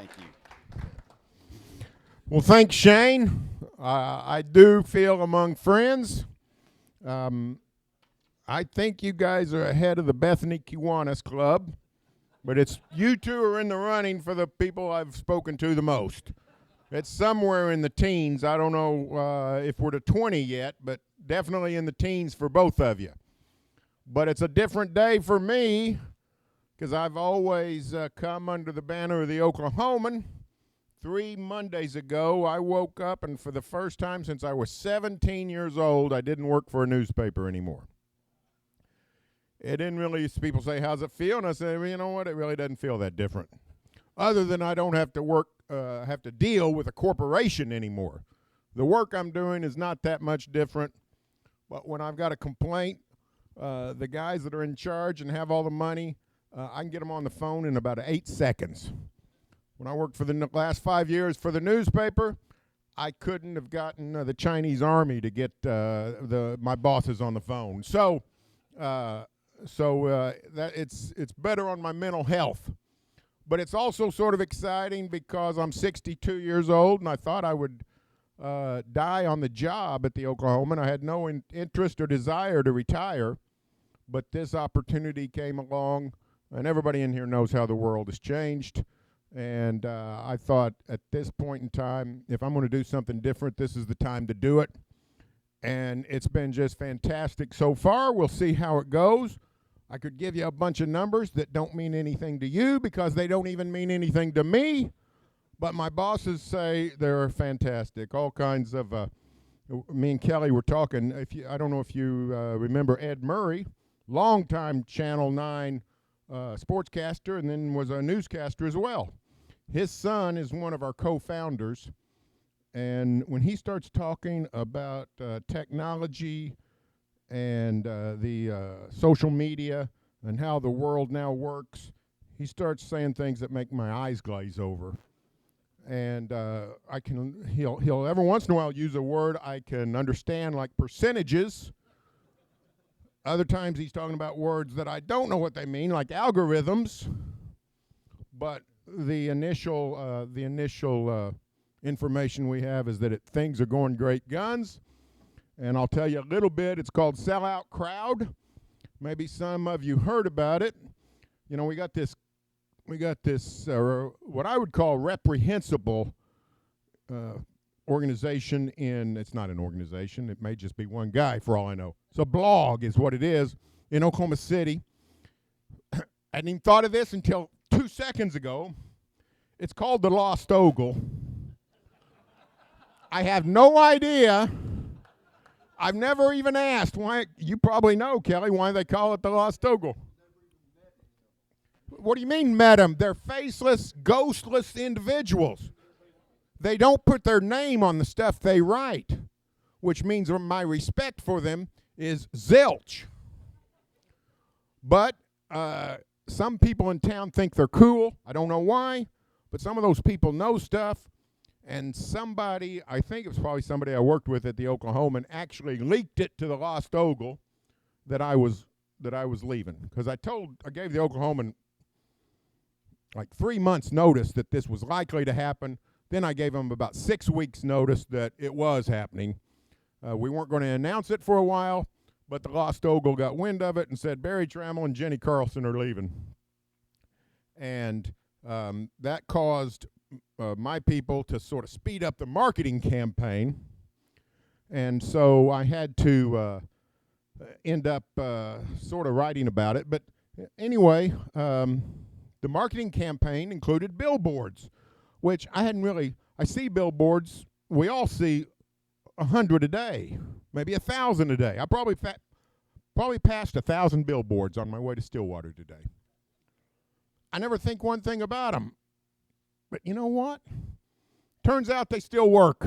Thank you. Well, thanks, Shane. I do feel among friends. I think you guys are ahead of the Bethany Kiwanis Club, but it's you two are in the running for the people I've spoken to the most. It's somewhere in the teens. I don't know if we're to 20 yet, but definitely in the teens for both of you. But it's a different day for me because I've always come under the banner of the Oklahoman. 3 Mondays ago, I woke up, and for the first time since I was 17 years old, I didn't work for a newspaper anymore. It didn't really, people say, how's it feel? And I said, well, you know what, it really doesn't feel that different. Other than I don't have to work, have to deal with a corporation anymore. The work I'm doing is not that much different, but when I've got a complaint, the guys that are in charge and have all the money, I can get them on the phone in about 8 seconds. When I worked for the last 5 years for the newspaper, I couldn't have gotten the Chinese army to get my bosses on the phone. So that it's better on my mental health. But it's also sort of exciting because I'm 62 years old, and I thought I would die on the job at the Oklahoman. I had no interest or desire to retire, but this opportunity came along, and everybody in here knows how the world has changed. And I thought at this point in time, if I'm going to do something different, this is the time to do it. And it's been just fantastic so far. We'll see how it goes. I could give you a bunch of numbers that don't mean anything to you because they don't even mean anything to me. But my bosses say they're fantastic. All kinds of, me and Kelly were talking. I don't know if you remember Ed Murray, longtime Channel 9 sportscaster, and then was a newscaster as well. His son is one of our co-founders, and when he starts talking about technology and the social media and how the world now works, he starts saying things that make my eyes glaze over. And he'll every once in a while use a word I can understand, like percentages. Other times he's talking about words that I don't know what they mean, like algorithms. But the initial information we have is that things are going great guns. And I'll tell you a little bit. It's called Sellout Crowd. Maybe some of you heard about it. You know, we got this what I would call reprehensible organization it's not an organization. It may just be one guy for all I know. It's a blog is what it is in Oklahoma City. I hadn't even thought of this until 2 seconds ago. It's called The Lost Ogle. I have no idea. I've never even asked why. You probably know, Kelly, why they call it The Lost Ogle. What do you mean met them? They're faceless, ghostless individuals. They don't put their name on the stuff they write, which means my respect for them is zilch. But some people in town think they're cool. I don't know why, but some of those people know stuff. And somebody, I think it was probably somebody I worked with at the Oklahoman, actually leaked it to the Lost Ogle that I was leaving. Because I gave the Oklahoman like 3 months notice that this was likely to happen. Then I gave them about 6 weeks notice that it was happening. We weren't going to announce it for a while, but the Lost Ogle got wind of it and said, Berry Tramel and Jenny Carlson are leaving. And that caused my people to sort of speed up the marketing campaign. And so I had to end up sort of writing about it. But anyway, the marketing campaign included billboards, which I see billboards. We all see 100 a day, maybe 1,000 a day. I probably passed 1,000 billboards on my way to Stillwater today. I never think one thing about them. But you know what? Turns out they still work.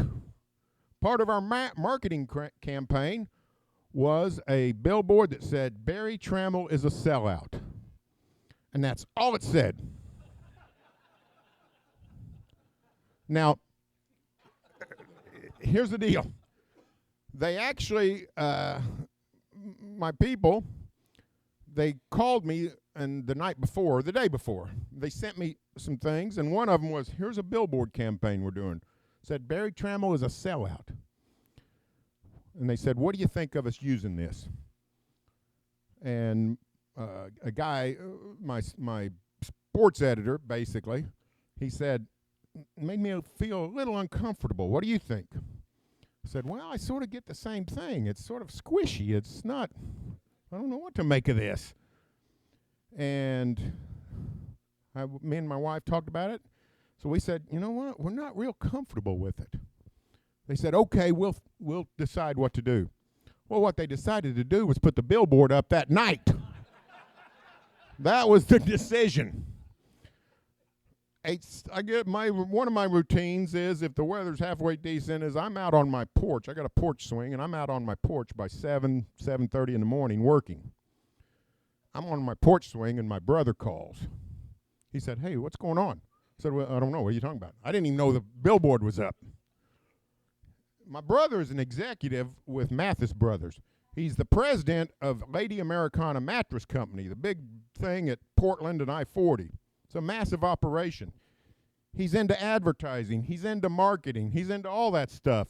Part of our marketing campaign was a billboard that said, Berry Tramel is a sellout. And that's all it said. Now, here's the deal. They actually, my people, they called me and the night before, the day before, they sent me some things, and one of them was, here's a billboard campaign we're doing. It said, Berry Tramel is a sellout. And they said, what do you think of us using this? And a guy, my sports editor, basically, he said, made me feel a little uncomfortable. What do you think? I said, well, I sort of get the same thing. It's sort of squishy. It's not, I don't know what to make of this. And me and my wife talked about it. So we said, you know what? We're not real comfortable with it. They said, okay, we'll decide what to do. Well, what they decided to do was put the billboard up that night. That was the decision. One of my routines is, if the weather's halfway decent, is I'm out on my porch. I got a porch swing, and I'm out on my porch by 7:30 in the morning working. I'm on my porch swing, and my brother calls. He said, hey, what's going on? I said, well, I don't know. What are you talking about? I didn't even know the billboard was up. My brother is an executive with Mathis Brothers. He's the president of Lady Americana Mattress Company, the big thing at Portland and I-40. It's a massive operation. He's into advertising. He's into marketing. He's into all that stuff.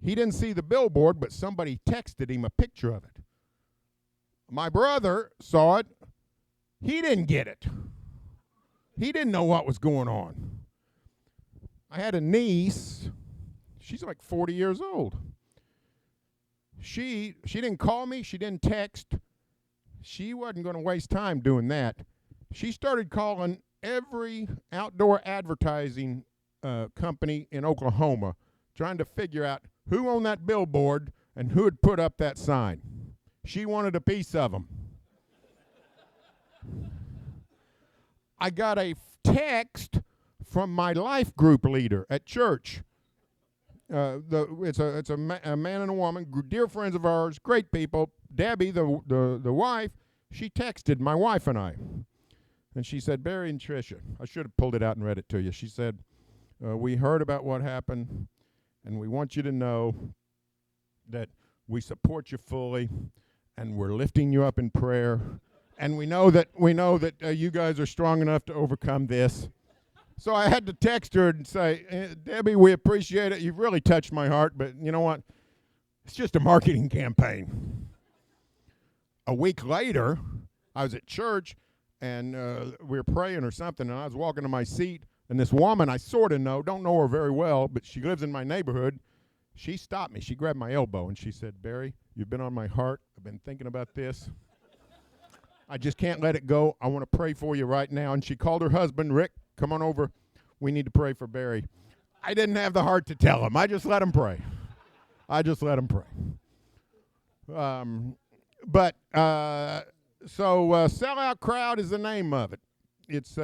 He didn't see the billboard, but somebody texted him a picture of it. My brother saw it. He didn't get it. He didn't know what was going on. I had a niece. She's like 40 years old. She didn't call me. She didn't text. She wasn't going to waste time doing that. She started calling every outdoor advertising company in Oklahoma, trying to figure out who owned that billboard and who had put up that sign. She wanted a piece of them. I got a text from my life group leader at church. It's a man and a woman, dear friends of ours, great people. Debbie, the wife, she texted my wife and I. And she said, Barry and Tricia, I should have pulled it out and read it to you. She said, we heard about what happened, and we want you to know that we support you fully, and we're lifting you up in prayer, and we know that you guys are strong enough to overcome this. So I had to text her and say, Debbie, we appreciate it. You've really touched my heart, but you know what? It's just a marketing campaign. A week later, I was at church, and we were praying or something, and I was walking to my seat, and this woman I sort of know, don't know her very well, but she lives in my neighborhood. She stopped me. She grabbed my elbow, and she said, Barry, you've been on my heart. I've been thinking about this. I just can't let it go. I want to pray for you right now. And she called her husband, Rick, come on over. We need to pray for Barry. I didn't have the heart to tell him. I just let him pray. So Sellout Crowd is the name of it. It's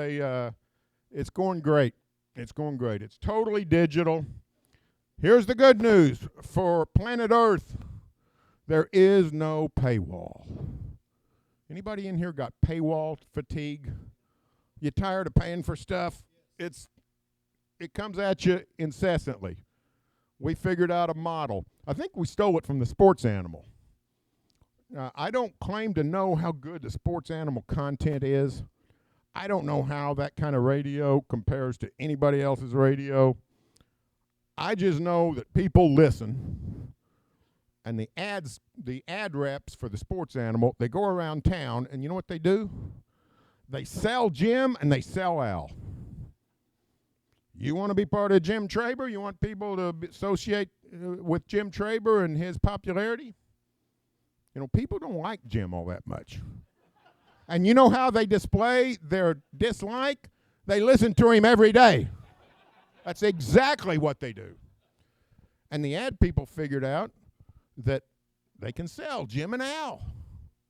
going great. It's going great. It's totally digital. Here's the good news. For planet Earth, there is no paywall. Anybody in here got paywall fatigue? You tired of paying for stuff? It comes at you incessantly. We figured out a model. I think we stole it from the sports animal. I don't claim to know how good the sports animal content is. I don't know how that kind of radio compares to anybody else's radio. I just know that people listen. And the ad reps for the sports animal, they go around town, and you know what they do? They sell Jim and they sell Al. You want to be part of Jim Traber? You want people to associate with Jim Traber and his popularity? You know, people don't like Jim all that much. And you know how they display their dislike? They listen to him every day. That's exactly what they do. And the ad people figured out that they can sell Jim and Al.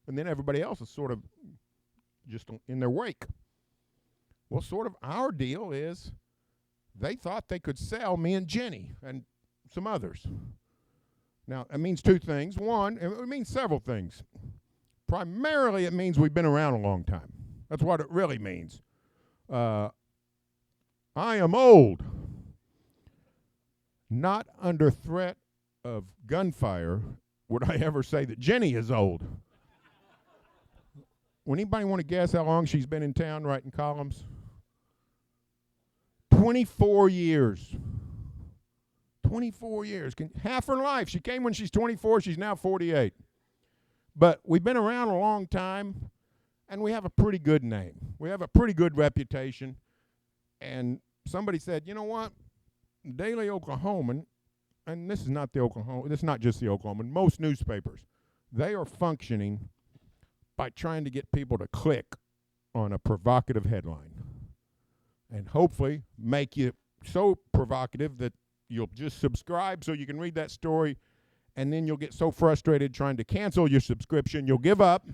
And then everybody else is sort of just in their wake. Well, sort of our deal is they thought they could sell me and Jenny and some others. Now, it means two things. One, it means several things. Primarily, it means we've been around a long time. That's what it really means. I am old. Not under threat of gunfire would I ever say that Jenny is old. Would anybody want to guess how long she's been in town writing columns? 24 years. 24 years. Half her life. She came when she's 24. She's now 48. But we've been around a long time, and we have a pretty good name. We have a pretty good reputation. And somebody said, you know what? Daily Oklahoman, and this is not just the Oklahoman, most newspapers, they are functioning by trying to get people to click on a provocative headline and hopefully make you so provocative that you'll just subscribe so you can read that story, and then you'll get so frustrated trying to cancel your subscription you'll give up.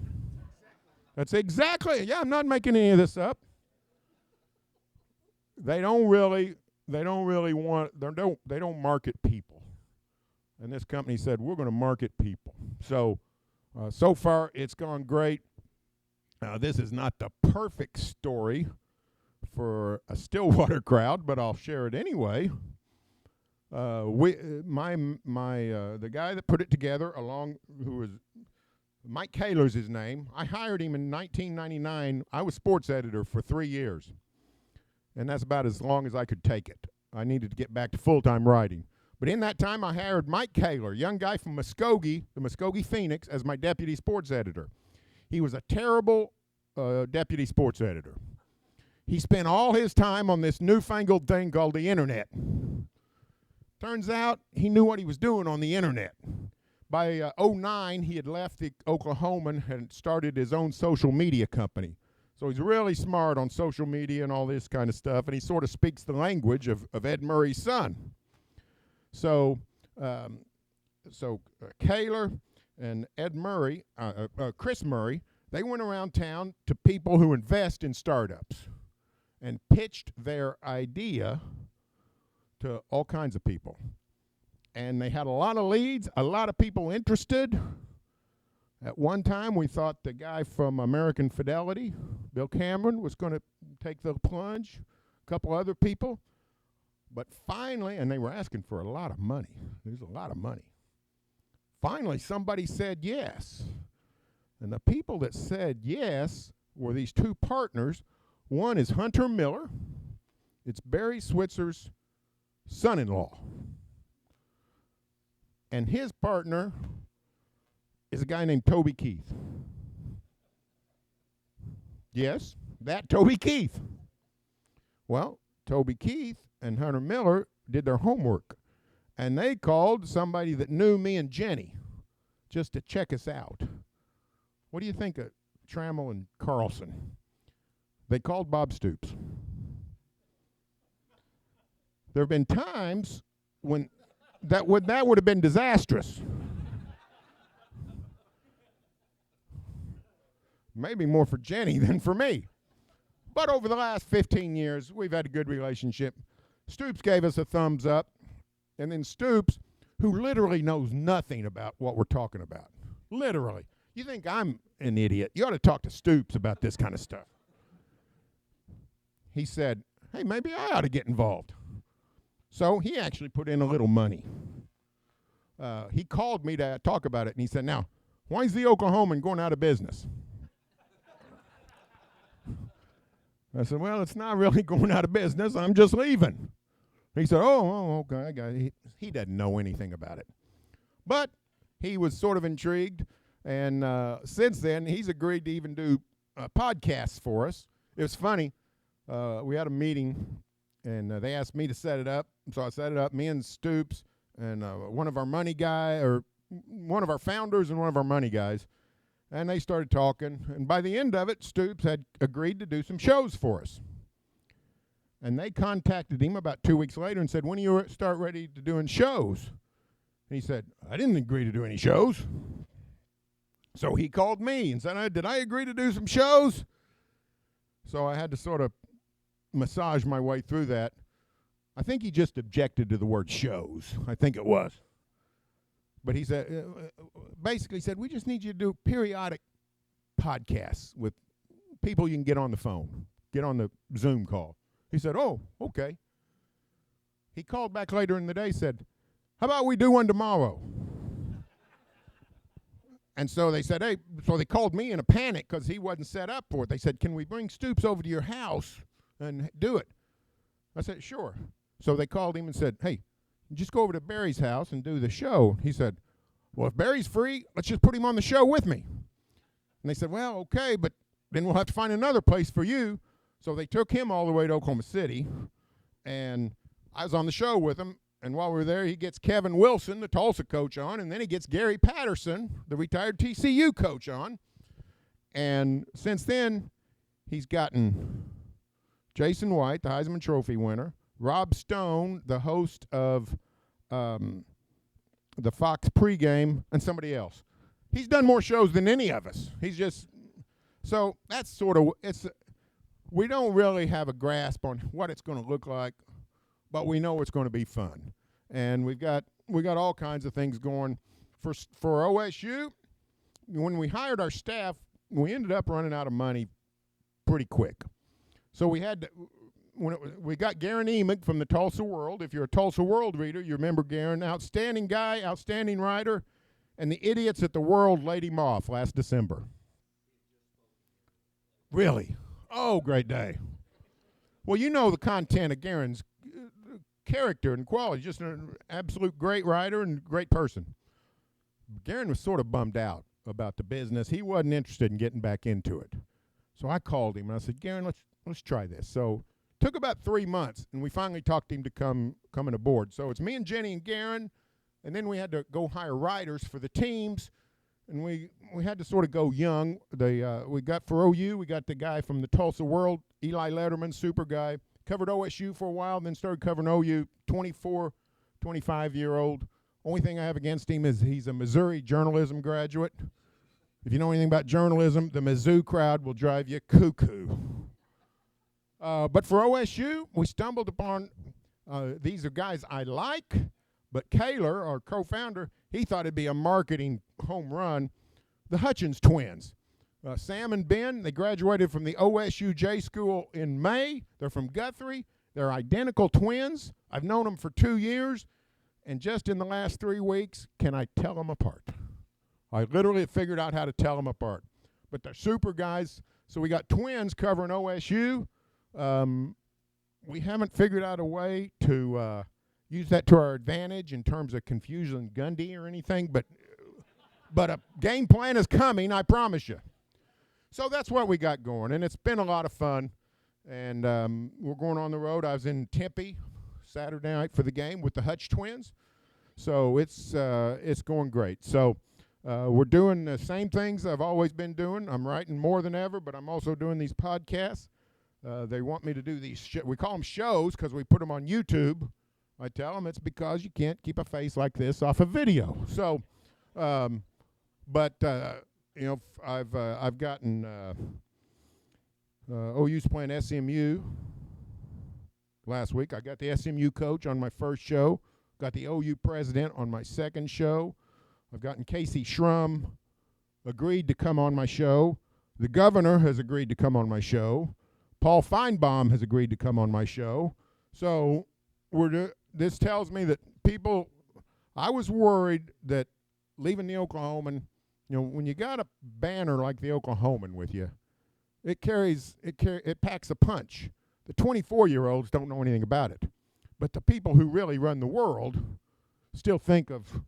That's exactly, yeah, I'm not making any of this up. They don't market people. And this company said, we're going to market people. So far, it's gone great. This is not the perfect story for a Stillwater crowd, but I'll share it anyway. The guy that put it together, who was Mike Kaler's his name. I hired him in 1999. I was sports editor for 3 years, and that's about as long as I could take it. I needed to get back to full-time writing. But in that time, I hired Mike Kaler, young guy from Muskogee, the Muskogee Phoenix, as my deputy sports editor. He was a terrible deputy sports editor. He spent all his time on this newfangled thing called the internet. Turns out he knew what he was doing on the internet. By 2009, he had left the Oklahoman and started his own social media company. So he's really smart on social media and all this kind of stuff, and he sort of speaks the language of Ed Murray's son. So Kaler and Ed Murray, Chris Murray, they went around town to people who invest in startups and pitched their idea to all kinds of people. And they had a lot of leads, a lot of people interested. At one time, we thought the guy from American Fidelity, Bill Cameron, was going to take the plunge, a couple other people. But finally, and they were asking for a lot of money. There's a lot of money. Finally, somebody said yes. And the people that said yes were these two partners. One is Hunter Miller. It's Barry Switzer's son-in-law. And his partner is a guy named Toby Keith. Yes, that Toby Keith. Well, Toby Keith and Hunter Miller did their homework, and they called somebody that knew me and Jenny just to check us out. What do you think of Tramel and Carlson? They called Bob Stoops. There have been times when that would have been disastrous. Maybe more for Jenny than for me. But over the last 15 years, we've had a good relationship. Stoops gave us a thumbs up, and then Stoops, who literally knows nothing about what we're talking about. Literally. You think I'm an idiot. You ought to talk to Stoops about this kind of stuff. He said, hey, maybe I ought to get involved. So he actually put in a little money. He called me to talk about it, and he said, now, why is the Oklahoman going out of business? I said, well, it's not really going out of business. I'm just leaving. He said, oh, okay, I got it. He doesn't know anything about it. But he was sort of intrigued, and since then, he's agreed to even do podcasts for us. It was funny. We had a meeting, and they asked me to set it up. So I set it up, me and Stoops, and one of our founders and one of our money guys. And they started talking, and by the end of it, Stoops had agreed to do some shows for us. And they contacted him about 2 weeks later and said, when do you start ready to doing shows? And he said, I didn't agree to do any shows. So he called me and said, did I agree to do some shows? So I had to sort of massage my way through that. I think he just objected to the word shows. I think it was. But he said, basically said, we just need you to do periodic podcasts with people you can get on the phone, get on the Zoom call. He said, oh, okay. He called back later in the day, said, how about we do one tomorrow? And so they said, hey, so they called me in a panic because he wasn't set up for it. They said, can we bring Stoops over to your house and do it? I said, sure. So they called him and said, hey, just go over to Berry's house and do the show. He said, well, if Berry's free, let's just put him on the show with me. And they said, well, okay, but then we'll have to find another place for you. So they took him all the way to Oklahoma City, and I was on the show with him. And while we were there, he gets Kevin Wilson, the Tulsa coach, on, and then he gets Gary Patterson, the retired TCU coach, on. And since then, he's gotten Jason White, the Heisman Trophy winner, Rob Stone, the host of the Fox pregame, and somebody else. He's done more shows than any of us. He's just – so that's sort of – we don't really have a grasp on what it's going to look like, but we know it's going to be fun. And we got all kinds of things going. For OSU, when we hired our staff, we ended up running out of money pretty quick. So we had to we got Garen Emick from the Tulsa World. If you're a Tulsa World reader, you remember Garen. Outstanding guy, outstanding writer. And the idiots at the World laid him off last December. Really? Oh, great day. Well, you know the content of Garen's character and quality. Just an absolute great writer and great person. Garen was sort of bummed out about the business. He wasn't interested in getting back into it. So I called him and I said, Garen, let's try this. So it took about 3 months, and we finally talked him to coming aboard. So it's me and Jenny and Garen, and then we had to go hire writers for the teams, and we had to sort of go young. We got for OU, we got the guy from the Tulsa World, Eli Letterman, super guy. Covered OSU for a while, then started covering OU, 24, 25-year-old. Only thing I have against him is he's a Missouri journalism graduate. If you know anything about journalism, the Mizzou crowd will drive you cuckoo. But for OSU, we stumbled upon, these are guys I like, but Kaler, our co-founder, he thought it'd be a marketing home run. The Hutchins twins. Sam and Ben, they graduated from the OSU J School in May. They're from Guthrie. They're identical twins. I've known them for 2 years, and just in the last 3 weeks, can I tell them apart? I literally figured out how to tell them apart. But they're super guys. So we got twins covering OSU. We haven't figured out a way to use that to our advantage in terms of confusing Gundy or anything, but a game plan is coming, I promise you. So that's what we got going, and it's been a lot of fun. And we're going on the road. I was in Tempe Saturday night for the game with the Hutch twins. So it's going great. So we're doing the same things I've always been doing. I'm writing more than ever, but I'm also doing these podcasts. They want me to do these we call them shows because we put them on YouTube. I tell them it's because you can't keep a face like this off a video. So, you know, I've gotten OU's playing SMU last week. I got the SMU coach on my first show. Got the OU president on my second show. I've gotten Casey Schrum agreed to come on my show. The governor has agreed to come on my show. Paul Feinbaum has agreed to come on my show. So this tells me that people, I was worried that leaving the Oklahoman, you know, when you got a banner like the Oklahoman with you, it packs a punch. The 24-year-olds don't know anything about it. But the people who really run the world still think of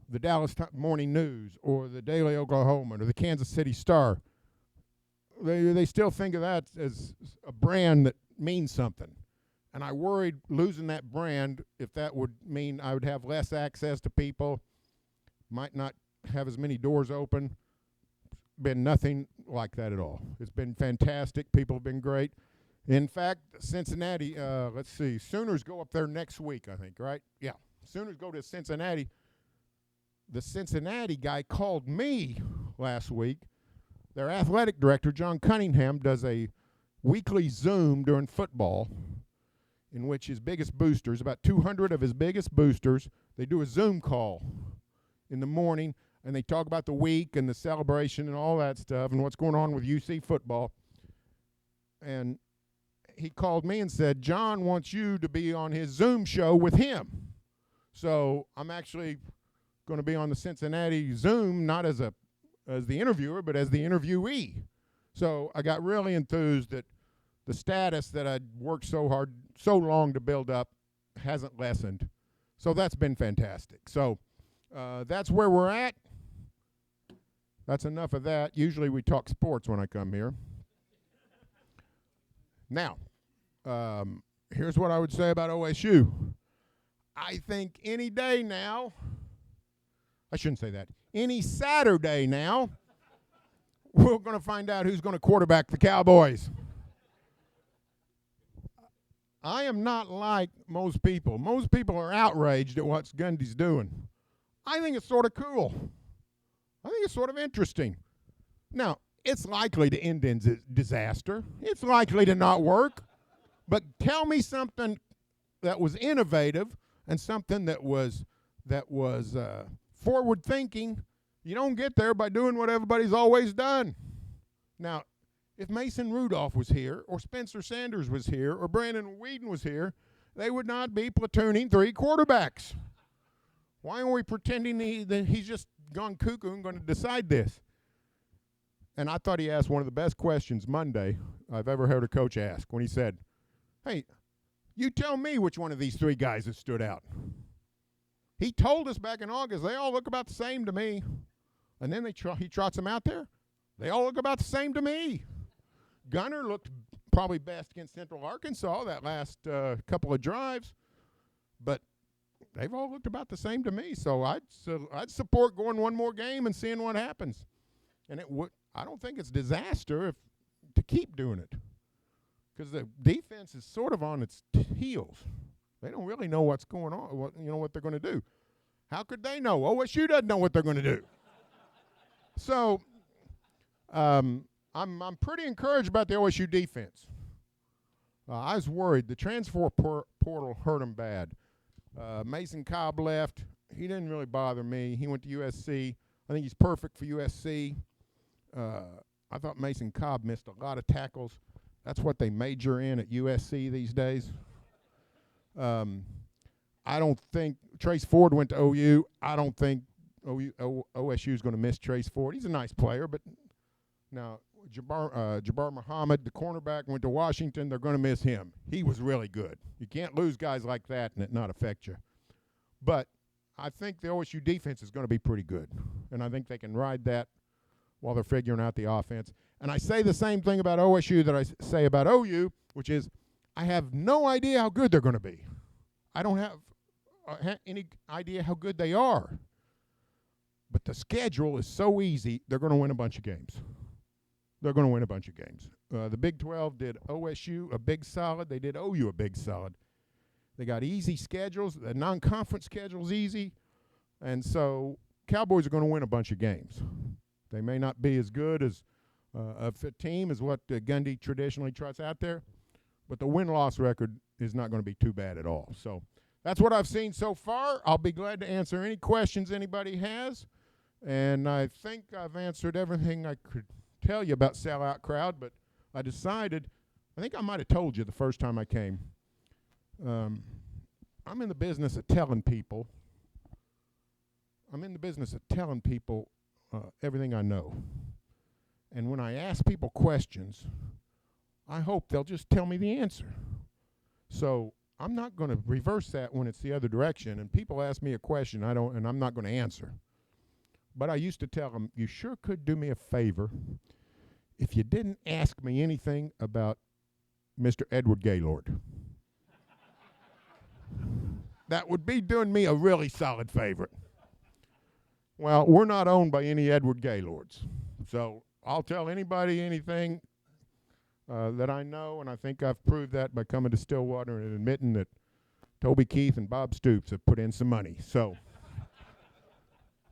the Dallas Morning News or the Daily Oklahoman or the Kansas City Star. They still think of that as a brand that means something. And I worried losing that brand, if that would mean I would have less access to people, might not have as many doors open. Been nothing like that at all. It's been fantastic. People have been great. In fact, Cincinnati, let's see, Sooners go up there next week, I think, right? Yeah, Sooners go to Cincinnati. The Cincinnati guy called me last week. Their athletic director, John Cunningham, does a weekly Zoom during football in which his biggest boosters, about 200 of his biggest boosters, they do a Zoom call in the morning, and they talk about the week and the celebration and all that stuff and what's going on with UC football. And he called me and said, John wants you to be on his Zoom show with him. So I'm actually going to be on the Cincinnati Zoom, not as a as the interviewer, but as the interviewee. So I got really enthused that the status that I'd worked so hard, so long to build up hasn't lessened. So that's been fantastic. So that's where we're at. That's enough of that. Usually we talk sports when I come here. Now, here's what I would say about OSU. I think any day now, I shouldn't say that, any Saturday now, we're going to find out who's going to quarterback the Cowboys. I am not like most people. Most people are outraged at what Gundy's doing. I think it's sort of cool. I think it's sort of interesting. Now, it's likely to end in disaster. It's likely to not work. But tell me something that was innovative and something that was forward thinking. You don't get there by doing what everybody's always done. Now, if Mason Rudolph was here, or Spencer Sanders was here, or Brandon Whedon was here, they would not be platooning 3 quarterbacks. Why are we pretending that he's just gone cuckoo and going to decide this? And I thought he asked one of the best questions Monday I've ever heard a coach ask when he said, hey, you tell me which one of these 3 guys has stood out. He told us back in August, they all look about the same to me. And then he trots them out there. They all look about the same to me. Gunner looked probably best against Central Arkansas that last couple of drives. But they've all looked about the same to me. So I'd support going one more game and seeing what happens. And I don't think it's disaster to keep doing it. Because the defense is sort of on its heels. They don't really know what's going on, what they're going to do. How could they know? OSU doesn't know what they're going to do. So I'm pretty encouraged about the OSU defense. I was worried. The transfer portal hurt them bad. Mason Cobb left. He didn't really bother me. He went to USC. I think he's perfect for USC. I thought Mason Cobb missed a lot of tackles. That's what they major in at USC these days. I don't think Trace Ford went to OU. I don't think OSU is going to miss Trace Ford. He's a nice player, but now Jabbar Muhammad, the cornerback, went to Washington. They're going to miss him. He was really good. You can't lose guys like that and it not affect you. But I think the OSU defense is going to be pretty good, and I think they can ride that while they're figuring out the offense. And I say the same thing about OSU that I say about OU, which is I have no idea how good they're going to be. I don't have any idea how good they are. But the schedule is so easy, they're going to win a bunch of games. They're going to win a bunch of games. The Big 12 did OSU a big solid. They did OU a big solid. They got easy schedules. The non-conference schedule's easy. And so Cowboys are going to win a bunch of games. They may not be as good as a fit team as what Gundy traditionally trots out there, but the win-loss record is not going to be too bad at all. So that's what I've seen so far. I'll be glad to answer any questions anybody has. And I think I've answered everything I could tell you about sellout crowd, but I decided, I think I might have told you the first time I came, I'm in the business of telling people everything I know. And when I ask people questions, I hope they'll just tell me the answer. So I'm not going to reverse that when it's the other direction. And people ask me a question, and I'm not going to answer. But I used to tell them, you sure could do me a favor if you didn't ask me anything about Mr. Edward Gaylord. That would be doing me a really solid favor. Well, we're not owned by any Edward Gaylords. So I'll tell anybody anything that I know, and I think I've proved that by coming to Stillwater and admitting that Toby Keith and Bob Stoops have put in some money. So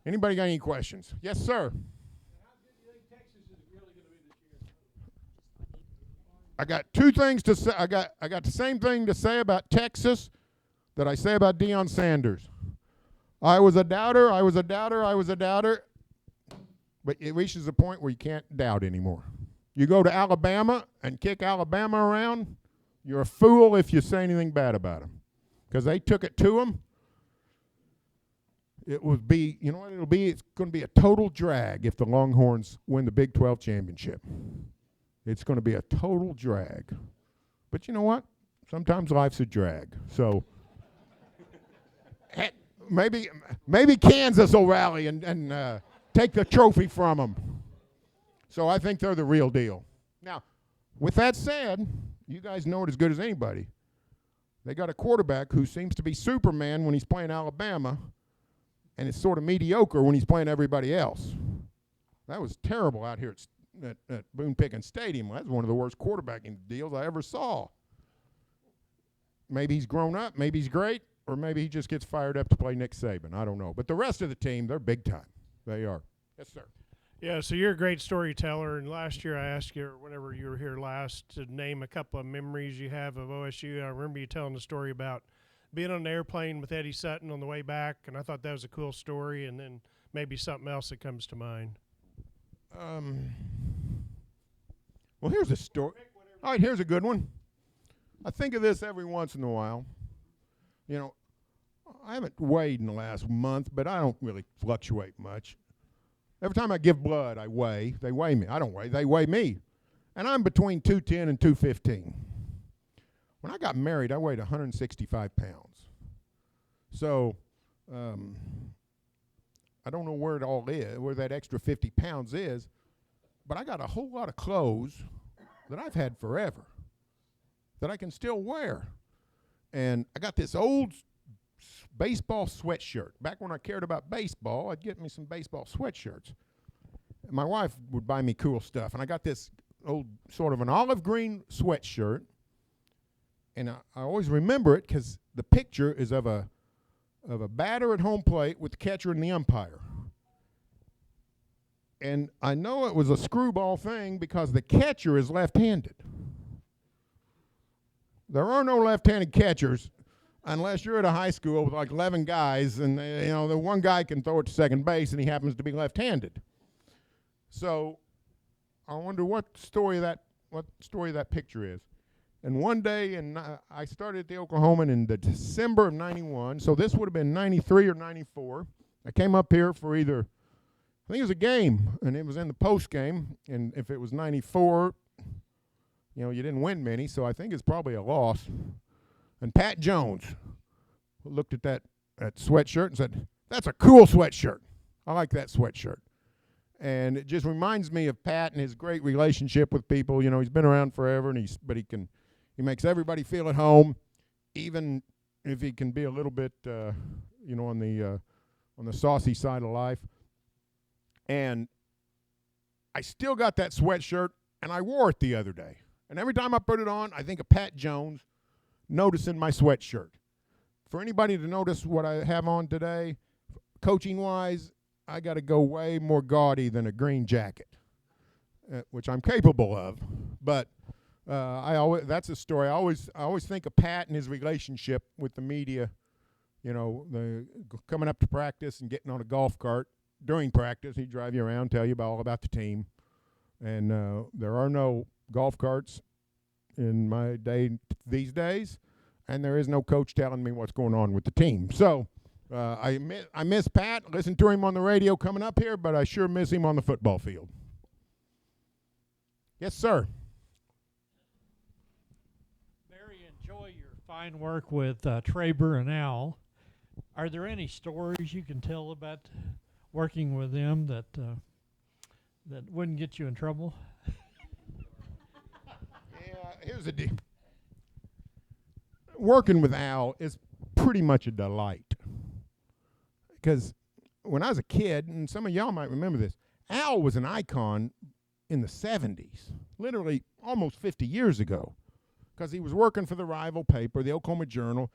anybody got any questions? Yes, sir. How good do you think Texas is really going to be this year? I got 2 things to say. I got the same thing to say about Texas that I say about Deion Sanders. I was a doubter. But it reaches a point where you can't doubt anymore. You go to Alabama and kick Alabama around, you're a fool if you say anything bad about them. Because they took it to them. it would be, you know what it'll be? It's going to be a total drag if the Longhorns win the Big 12 championship. It's going to be a total drag. But you know what? Sometimes life's a drag. So maybe Kansas will rally and take the trophy from them. So I think they're the real deal. Now, with that said, you guys know it as good as anybody. They got a quarterback who seems to be Superman when he's playing Alabama, and it's sort of mediocre when he's playing everybody else. That was terrible out here at Boone Pickens Stadium. That was one of the worst quarterbacking deals I ever saw. Maybe he's grown up, maybe he's great, or maybe he just gets fired up to play Nick Saban. I don't know. But the rest of the team, they're big time. They are. Yes, sir. Yeah, so you're a great storyteller, and last year I asked you, or whenever you were here last, to name a couple of memories you have of OSU. I remember you telling the story about being on an airplane with Eddie Sutton on the way back, and I thought that was a cool story, and then maybe something else that comes to mind. Well, here's a story. All right, here's a good one. I think of this every once in a while. You know, I haven't weighed in the last month, but I don't really fluctuate much. Every time I give blood, I weigh. They weigh me. I don't weigh. They weigh me. And I'm between 210 and 215. When I got married, I weighed 165 pounds. So I don't know where it all is, where that extra 50 pounds is, but I got a whole lot of clothes that I've had forever that I can still wear. And I got this old baseball sweatshirt. Back when I cared about baseball, I'd get me some baseball sweatshirts. And my wife would buy me cool stuff. And I got this old sort of an olive green sweatshirt. And I always remember it because the picture is of a batter at home plate with the catcher and the umpire. And I know it was a screwball thing because the catcher is left-handed. There are no left-handed catchers unless you're at a high school with like 11 guys and, the one guy can throw it to second base and he happens to be left-handed. So I wonder what story that picture is. And one day, I started at the Oklahoman in the December of 91, so this would have been 93 or 94. I came up here for I think it was a game, and it was in the post game, and if it was 94, you didn't win many, so I think it's probably a loss. And Pat Jones looked at that sweatshirt and said, "That's a cool sweatshirt. I like that sweatshirt." And it just reminds me of Pat and his great relationship with people. He's been around forever, and he makes everybody feel at home, even if he can be a little bit, on the saucy side of life. And I still got that sweatshirt, and I wore it the other day. And every time I put it on, I think of Pat Jones noticing my sweatshirt. For anybody to notice what I have on today, coaching-wise, I got to go way more gaudy than a green jacket, which I'm capable of. But that's a story. I always think of Pat and his relationship with the media. The coming up to practice and getting on a golf cart during practice. He'd drive you around, tell you all about the team. And there are no golf carts in my day these days, and there is no coach telling me what's going on with the team. So I miss Pat. Listen to him on the radio coming up here, but I sure miss him on the football field. Yes, sir. Enjoy your fine work with Traber and Al. Are there any stories you can tell about working with them that wouldn't get you in trouble? Yeah, here's the deal. Working with Al is pretty much a delight. Because when I was a kid, and some of y'all might remember this, Al was an icon in the 70s, literally almost 50 years ago. Because he was working for the rival paper, the Oklahoma Journal,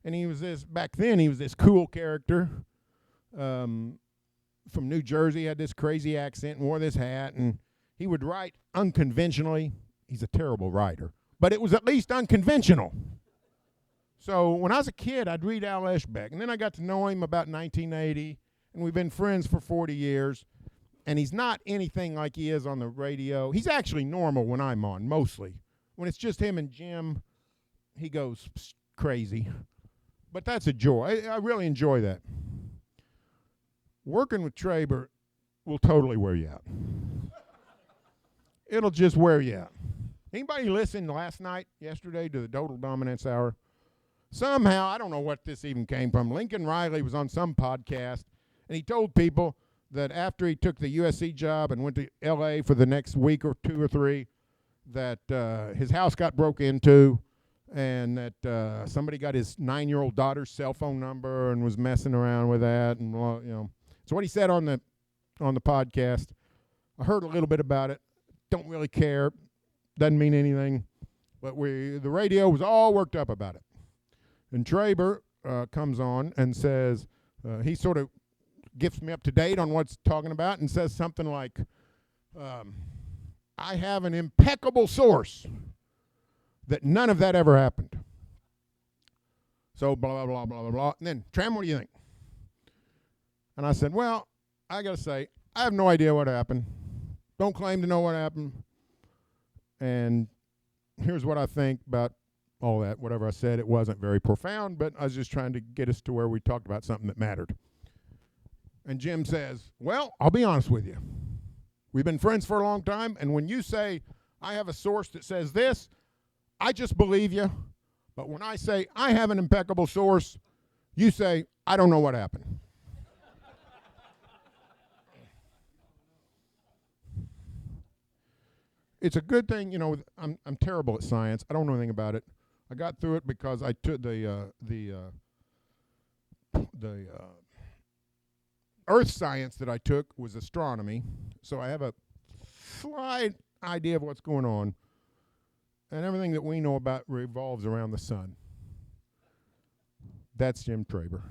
and he was this cool character from New Jersey, had this crazy accent and wore this hat, and he would write unconventionally. He's a terrible writer, but it was at least unconventional. So when I was a kid, I'd read Al Eshbeck, and then I got to know him about 1980, and we've been friends for 40 years, and he's not anything like he is on the radio. He's actually normal when I'm on, mostly. When it's just him and Jim, he goes crazy. But that's a joy. I really enjoy that. working with Traber will totally wear you out. It'll just wear you out. Anybody listen yesterday to the Total Dominance Hour? Somehow, I don't know what this even came from. Lincoln Riley was on some podcast, and he told people that after he took the USC job and went to L.A. for the next week or 2 or 3, that his house got broke into, and that somebody got his 9-year-old daughter's cell phone number and was messing around with that, and So what he said on the podcast, I heard a little bit about it. Don't really care. Doesn't mean anything. But the radio was all worked up about it. And Traber comes on and says, he sort of gets me up to date on what's talking about and says something like, I have an impeccable source that none of that ever happened. So blah, blah, blah, blah, blah, blah. And then, Tram, what do you think? And I said, well, I got to say, I have no idea what happened. Don't claim to know what happened. And here's what I think about all that. Whatever I said, it wasn't very profound, but I was just trying to get us to where we talked about something that mattered. And Jim says, well, I'll be honest with you. We've been friends for a long time, and when you say, I have a source that says this, I just believe you. But when I say I have an impeccable source, you say, I don't know what happened. It's a good thing, I'm terrible at science. I don't know anything about it. I got through it because I took the earth science that I took was astronomy. So I have a slight idea of what's going on. And everything that we know about revolves around the sun. That's Jim Traber.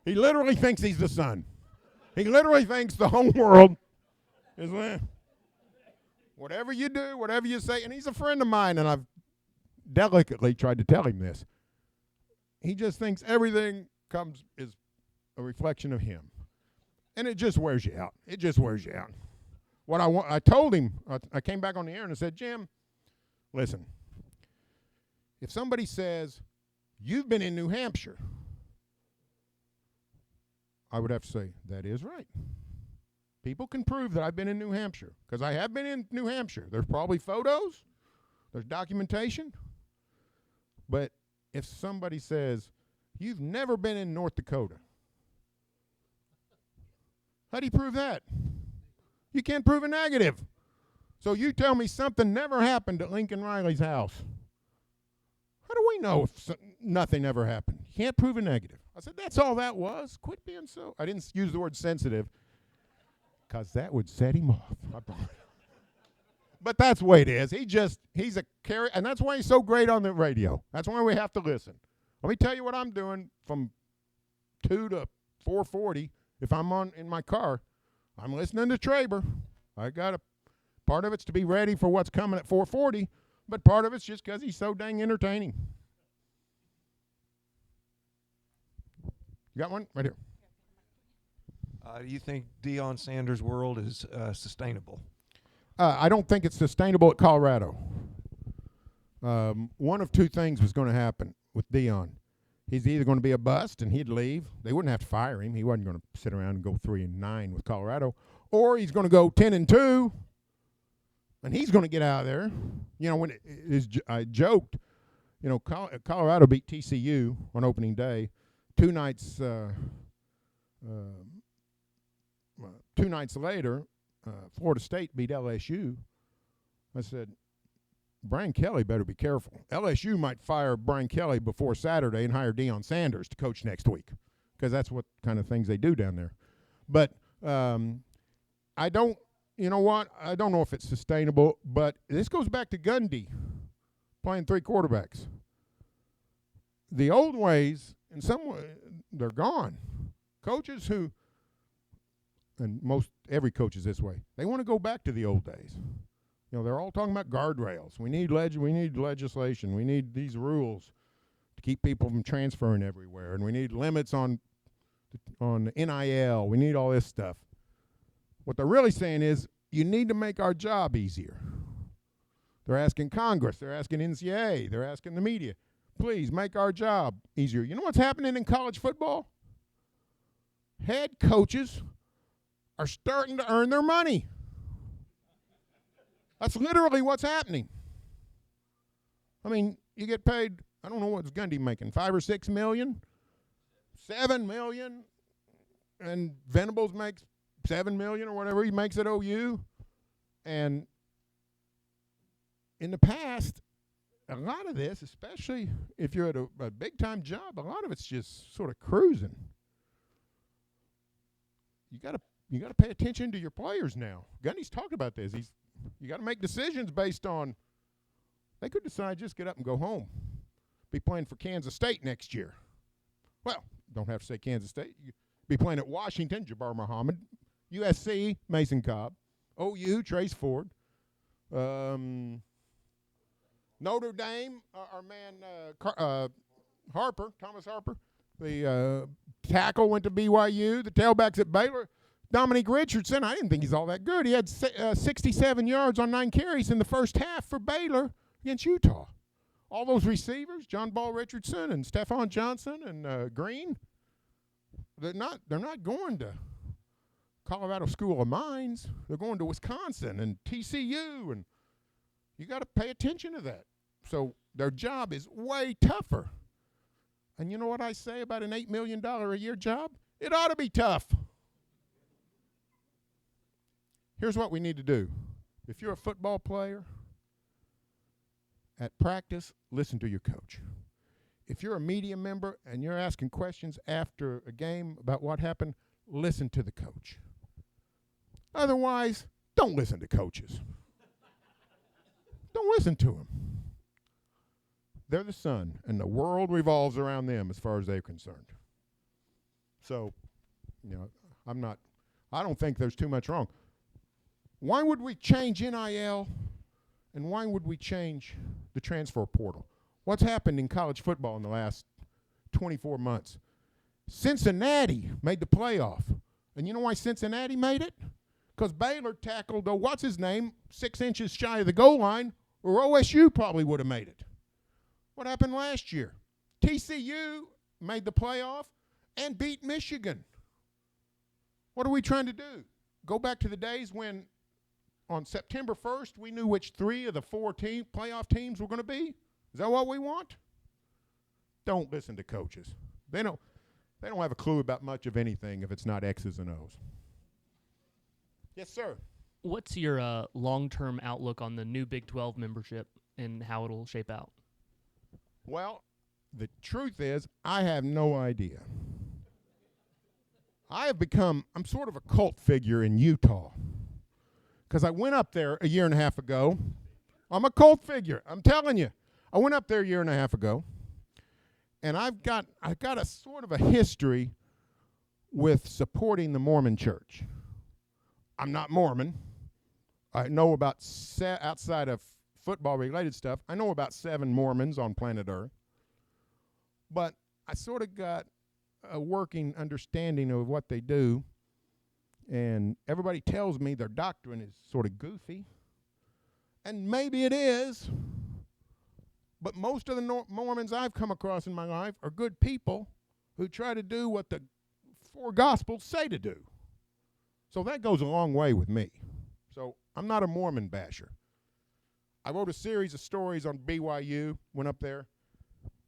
He literally thinks he's the sun. He literally thinks the whole world is whatever you do, whatever you say, and he's a friend of mine, and I've delicately tried to tell him this. He just thinks everything is a reflection of him. And it just wears you out. It just wears you out. I told him, I came back on the air and I said, Jim, listen, if somebody says, you've been in New Hampshire, I would have to say, that is right. People can prove that I've been in New Hampshire, because I have been in New Hampshire. There's probably photos. There's documentation. But if somebody says, you've never been in North Dakota, how do you prove that? You can't prove a negative. So you tell me something never happened at Lincoln Riley's house. How do we know if nothing ever happened? You can't prove a negative. I said, that's all that was. Quit being so. I didn't use the word sensitive, because that would set him off. But that's the way it is. He's a carrier, and that's why he's so great on the radio. That's why we have to listen. Let me tell you what I'm doing from 2 to 4:40. If I'm in my car, I'm listening to Traber. Part of it's to be ready for what's coming at 4:40, but part of it's just because he's so dang entertaining. You got one? Right here. Do you think Deion Sanders' world is sustainable? I don't think it's sustainable at Colorado. One of two things was going to happen with Deion. He's either going to be a bust and he'd leave. They wouldn't have to fire him. He wasn't going to sit around and go 3-9 with Colorado. Or he's going to go 10-2, and he's going to get out of there. When I joked, Colorado beat TCU on opening day. 2 nights later, Florida State beat LSU. I said, Brian Kelly better be careful. LSU might fire Brian Kelly before Saturday and hire Deion Sanders to coach next week, because that's what kind of things they do down there. But I don't know if it's sustainable, but this goes back to Gundy playing 3 quarterbacks. The old ways, in some way, they're gone. Coaches who, and every coach is this way, they want to go back to the old days. They're all talking about guardrails. We need legislation. We need these rules to keep people from transferring everywhere, and we need limits on NIL. We need all this stuff. What they're really saying is, you need to make our job easier. They're asking Congress. They're asking NCAA. They're asking the media. Please make our job easier. You know what's happening in college football? head coaches are starting to earn their money. That's literally what's happening. I mean, you get paid, I don't know what's Gundy making, $5 or $6 million, $7 million, and Venables makes $7 million or whatever he makes at OU. And in the past, a lot of this, especially if you're at a big-time job, a lot of it's just sort of cruising. You got to pay attention to your players now. Gundy's talked about this. You got to make decisions based on. They could decide just get up and go home. Be playing for Kansas State next year. Well, don't have to say Kansas State. You be playing at Washington, Jabbar Muhammad. USC, Mason Cobb. OU, Trace Ford. Notre Dame, our man Harper, Thomas Harper. The tackle went to BYU. The tailbacks at Baylor. Dominique Richardson, I didn't think he's all that good. He had 67 yards on 9 carries in the first half for Baylor against Utah. All those receivers, John Ball Richardson and Stephon Johnson and Green, they're not going to Colorado School of Mines. They're going to Wisconsin and TCU, and you got to pay attention to that. So their job is way tougher. And you know what I say about an $8 million a year job? It ought to be tough. Here's what we need to do. If you're a football player, at practice, listen to your coach. If you're a media member and you're asking questions after a game about what happened, listen to the coach. Otherwise, don't listen to coaches. Don't listen to them. They're the sun, and the world revolves around them as far as they're concerned. So, I don't think there's too much wrong. Why would we change NIL, and why would we change the transfer portal? What's happened in college football in the last 24 months? Cincinnati made the playoff. And you know why Cincinnati made it? Because Baylor tackled, 6 inches shy of the goal line, or OSU probably would have made it. What happened last year? TCU made the playoff and beat Michigan. What are we trying to do? Go back to the days when on September 1st we knew which 3 of the 4 playoff teams were going to be? Is that what we want? Don't listen to coaches. They don't have a clue about much of anything if it's not X's and O's. Yes, sir. What's your long-term outlook on the new Big 12 membership and how it'll shape out? Well, the truth is, I have no idea. I'm sort of a cult figure in Utah because I went up there a year and a half ago. I'm a cult figure. I'm telling you. I went up there a year and a half ago, and I've got a sort of a history with supporting the Mormon church. I'm not Mormon. I know about, outside of football-related stuff, I know about 7 Mormons on planet Earth. But I sort of got a working understanding of what they do, and everybody tells me their doctrine is sort of goofy. And maybe it is, but most of the Mormons I've come across in my life are good people who try to do what the 4 Gospels say to do. So that goes a long way with me. So I'm not a Mormon basher. I wrote a series of stories on BYU, went up there,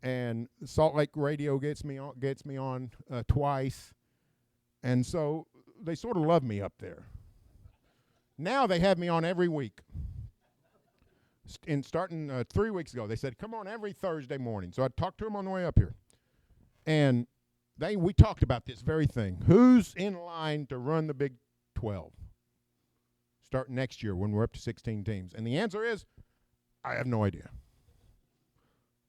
and Salt Lake Radio gets me on twice. And so they sort of love me up there. Now they have me on every week. Starting 3 weeks ago, they said, come on every Thursday morning. So I talked to them on the way up here. And we talked about this very thing. Who's in line to run the Big 12? Starting next year when we're up to 16 teams. And the answer is, I have no idea.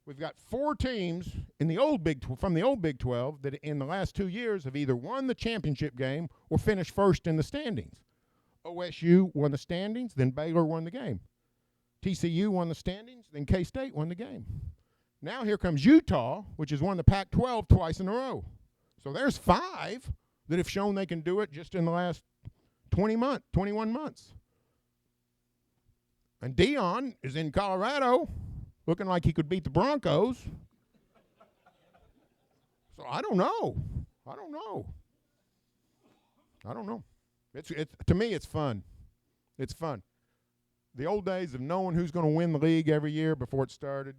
We've got 4 teams from the old Big 12 that in the last 2 years have either won the championship game or finished first in the standings. OSU won the standings, then Baylor won the game. TCU won the standings, then K-State won the game. Now here comes Utah, which has won the Pac-12 twice in a row. So there's 5 that have shown they can do it just in the last 21 months. And Dion is in Colorado looking like he could beat the Broncos. So I don't know. I don't know. It's to me, it's fun. It's fun. The old days of knowing who's going to win the league every year before it started.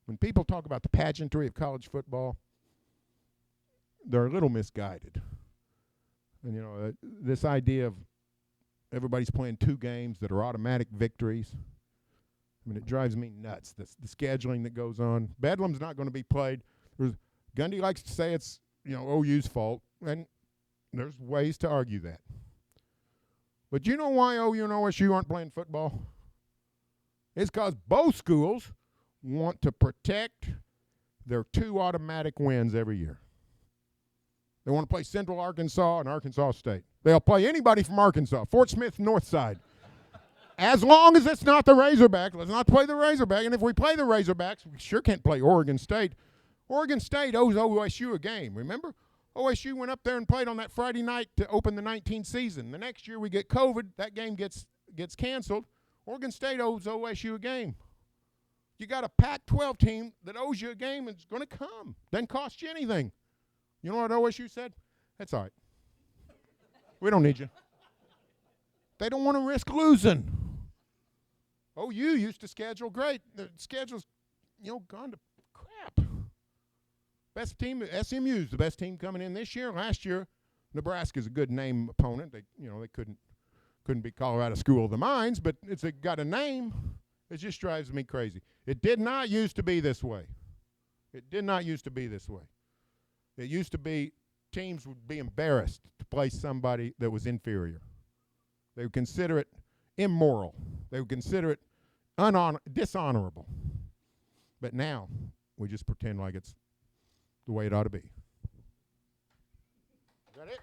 When people talk about the pageantry of college football, they're a little misguided. And, you know, this idea of everybody's playing 2 games that are automatic victories, I mean, it drives me nuts, the scheduling that goes on. Bedlam's not going to be played. Gundy likes to say it's, you know, OU's fault, and there's ways to argue that. But you know why OU and OSU aren't playing football? It's because both schools want to protect their 2 automatic wins every year. They want to play Central Arkansas and Arkansas State. They'll play anybody from Arkansas, Fort Smith, Northside. As long as it's not the Razorbacks, let's not play the Razorback. And if we play the Razorbacks, we sure can't play Oregon State. Oregon State owes OSU a game, remember? OSU went up there and played on that Friday night to open the 19th season. The next year we get COVID. That game gets canceled. Oregon State owes OSU a game. You got a Pac-12 team that owes you a game and it's going to come. Doesn't cost you anything. You know what OSU said? That's all right. We don't need you. They don't want to risk losing. OU used to schedule great. The schedule's, you know, gone to crap. Best team, SMU's the best team coming in this year. Last year, Nebraska's a good name opponent. They couldn't be Colorado School of the Mines, but it's got a name. It just drives me crazy. It did not used to be this way. It did not used to be this way. It used to be teams would be embarrassed to play somebody that was inferior. They would consider it immoral. They would consider it dishonorable. But now we just pretend like it's the way it ought to be. Is that it?